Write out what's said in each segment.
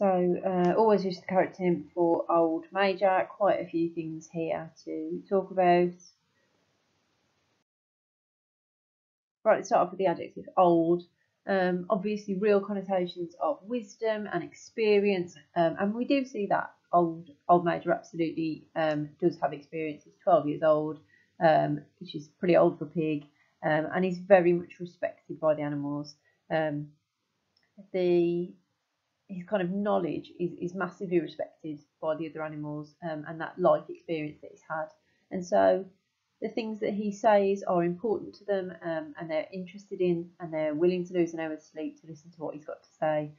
Always use the charactonym for old major. Quite a few things here to talk about. Right, let's start off with the adjective old. Obviously, real connotations of wisdom and experience, and we do see that old major absolutely does have experience. He's 12 years old, which is pretty old for a pig, and he's very much respected by the animals. His kind of knowledge is massively respected by the other animals, and that life experience that he's had. And so the things that he says are important to them, and they're interested in, and they're willing to lose an hour's sleep to listen to what he's got to say.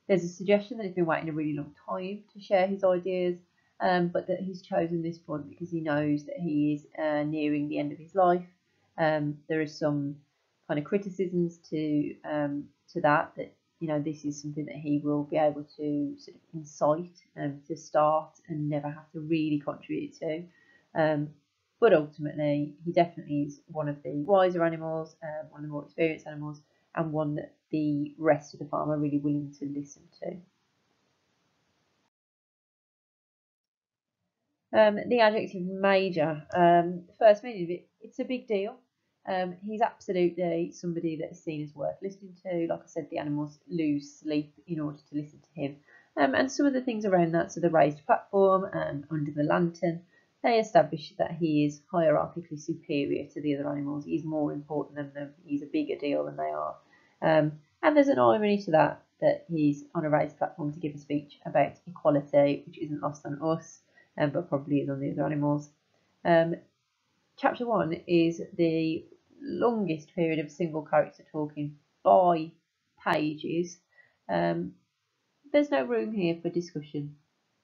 There's a suggestion that he's been waiting a really long time to share his ideas, but that he's chosen this point because he knows that he is nearing the end of his life. There are some kind of criticisms to that this is something that he will be able to sort of incite to start and never have to really contribute to. But ultimately, he definitely is one of the wiser animals, one of the more experienced animals, and one that the rest of the farm are really willing to listen to. The adjective major, first meaning of it, it's a big deal. He's absolutely somebody that's seen as worth listening to. Like I said, the animals lose sleep in order to listen to him. And some of the things around that, so the raised platform under the lantern, they establish that he is hierarchically superior to the other animals. He's more important than them. He's a bigger deal than they are. And there's an irony to that he's on a raised platform to give a speech about equality, which isn't lost on us, but probably is on the other animals. Chapter 1 is the longest period of single character talking by pages. There's no room here for discussion.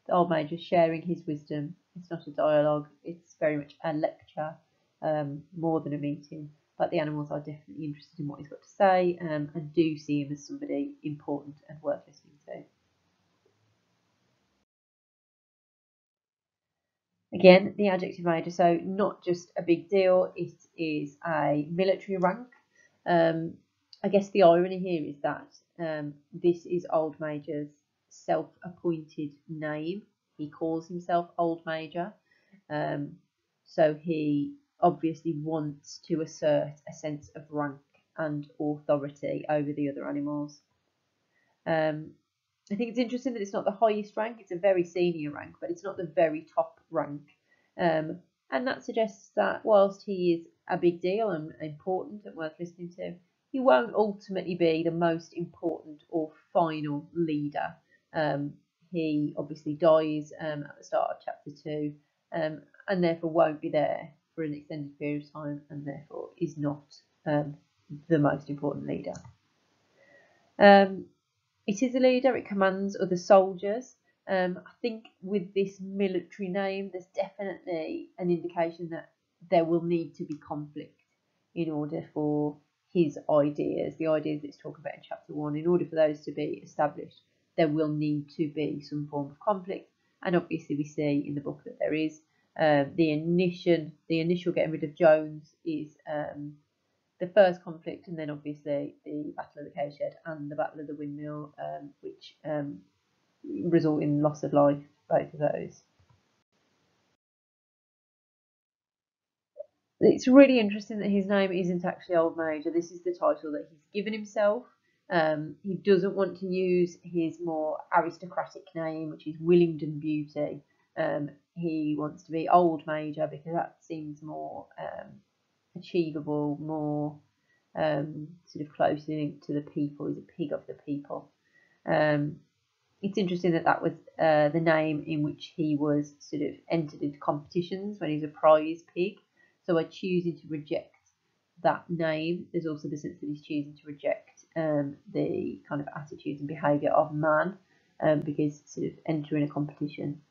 The old major sharing his wisdom. It's not a dialogue, it's very much a lecture, more than a meeting. But the animals are definitely interested in what he's got to say, and do see him as somebody important and worth listening to. Again, the adjective major, so not just a big deal, it is a military rank. I guess the irony here is that this is Old Major's self-appointed name. He calls himself Old Major. So he obviously wants to assert a sense of rank and authority over the other animals. I think it's interesting that it's not the highest rank, it's a very senior rank, but it's not the very top rank. And that suggests that whilst he is a big deal and important and worth listening to, he won't ultimately be the most important or final leader. He obviously dies at the start of chapter 2, and therefore won't be there for an extended period of time, and therefore is not the most important leader. It is a leader, it commands other soldiers. I think with this military name, there's definitely an indication that there will need to be conflict in order for his ideas, the ideas that he's talking about in chapter 1, in order for those to be established, there will need to be some form of conflict. And obviously we see in the book that there is. The initial getting rid of Jones is the first conflict, and then obviously the Battle of the Cowshed and the Battle of the Windmill, which result in loss of life, both of those. It's really interesting that his name isn't actually Old Major. This is the title that he's given himself. He doesn't want to use his more aristocratic name, which is Willingdon Beauty. He wants to be Old Major because that seems more achievable, more sort of closely to the people. He's a pig of the people. It's interesting that was the name in which he was sort of entered into competitions when he's a prize pig. So by choosing to reject that name, there's also the sense that he's choosing to reject the kind of attitudes and behaviour of man, because sort of entering a competition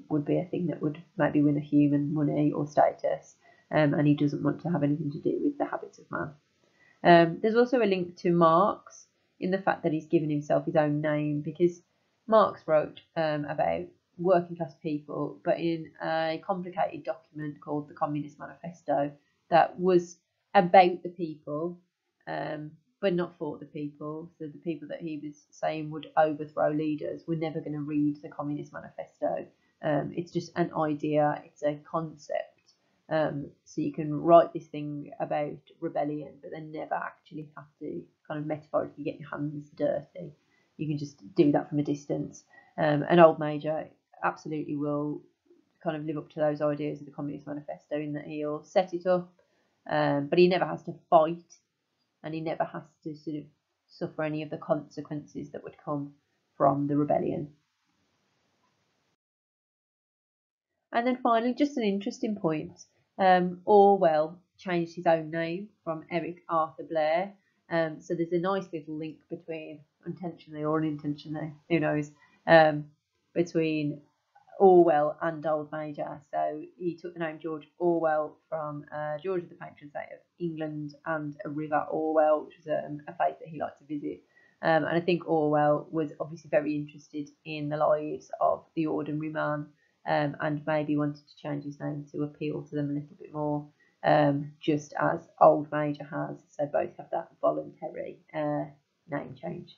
would be a thing that would maybe win a human money or status, and he doesn't want to have anything to do with the habits of man. There's also a link to Marx in the fact that he's given himself his own name, because Marx wrote about working class people, but in a complicated document called the Communist Manifesto that was about the people, but not for the people. So the people that he was saying would overthrow leaders were never going to read the Communist Manifesto. It's just an idea, it's a concept. So you can write this thing about rebellion, but then never actually have to kind of metaphorically get your hands dirty. You can just do that from a distance. An old major absolutely will kind of live up to those ideas of the Communist Manifesto in that he'll set it up, but he never has to fight, and he never has to sort of suffer any of the consequences that would come from the rebellion. And then finally, just an interesting point, Orwell changed his own name from Eric Arthur Blair. So there's a nice little link between, intentionally or unintentionally, who knows, between Orwell and Old Major. So he took the name George Orwell from George of the Patron Saint of England and a river Orwell, which was a place that he liked to visit. And I think Orwell was obviously very interested in the lives of the ordinary man, and maybe wanted to change his name to appeal to them a little bit more, just as Old Major has. So both have that voluntary name change.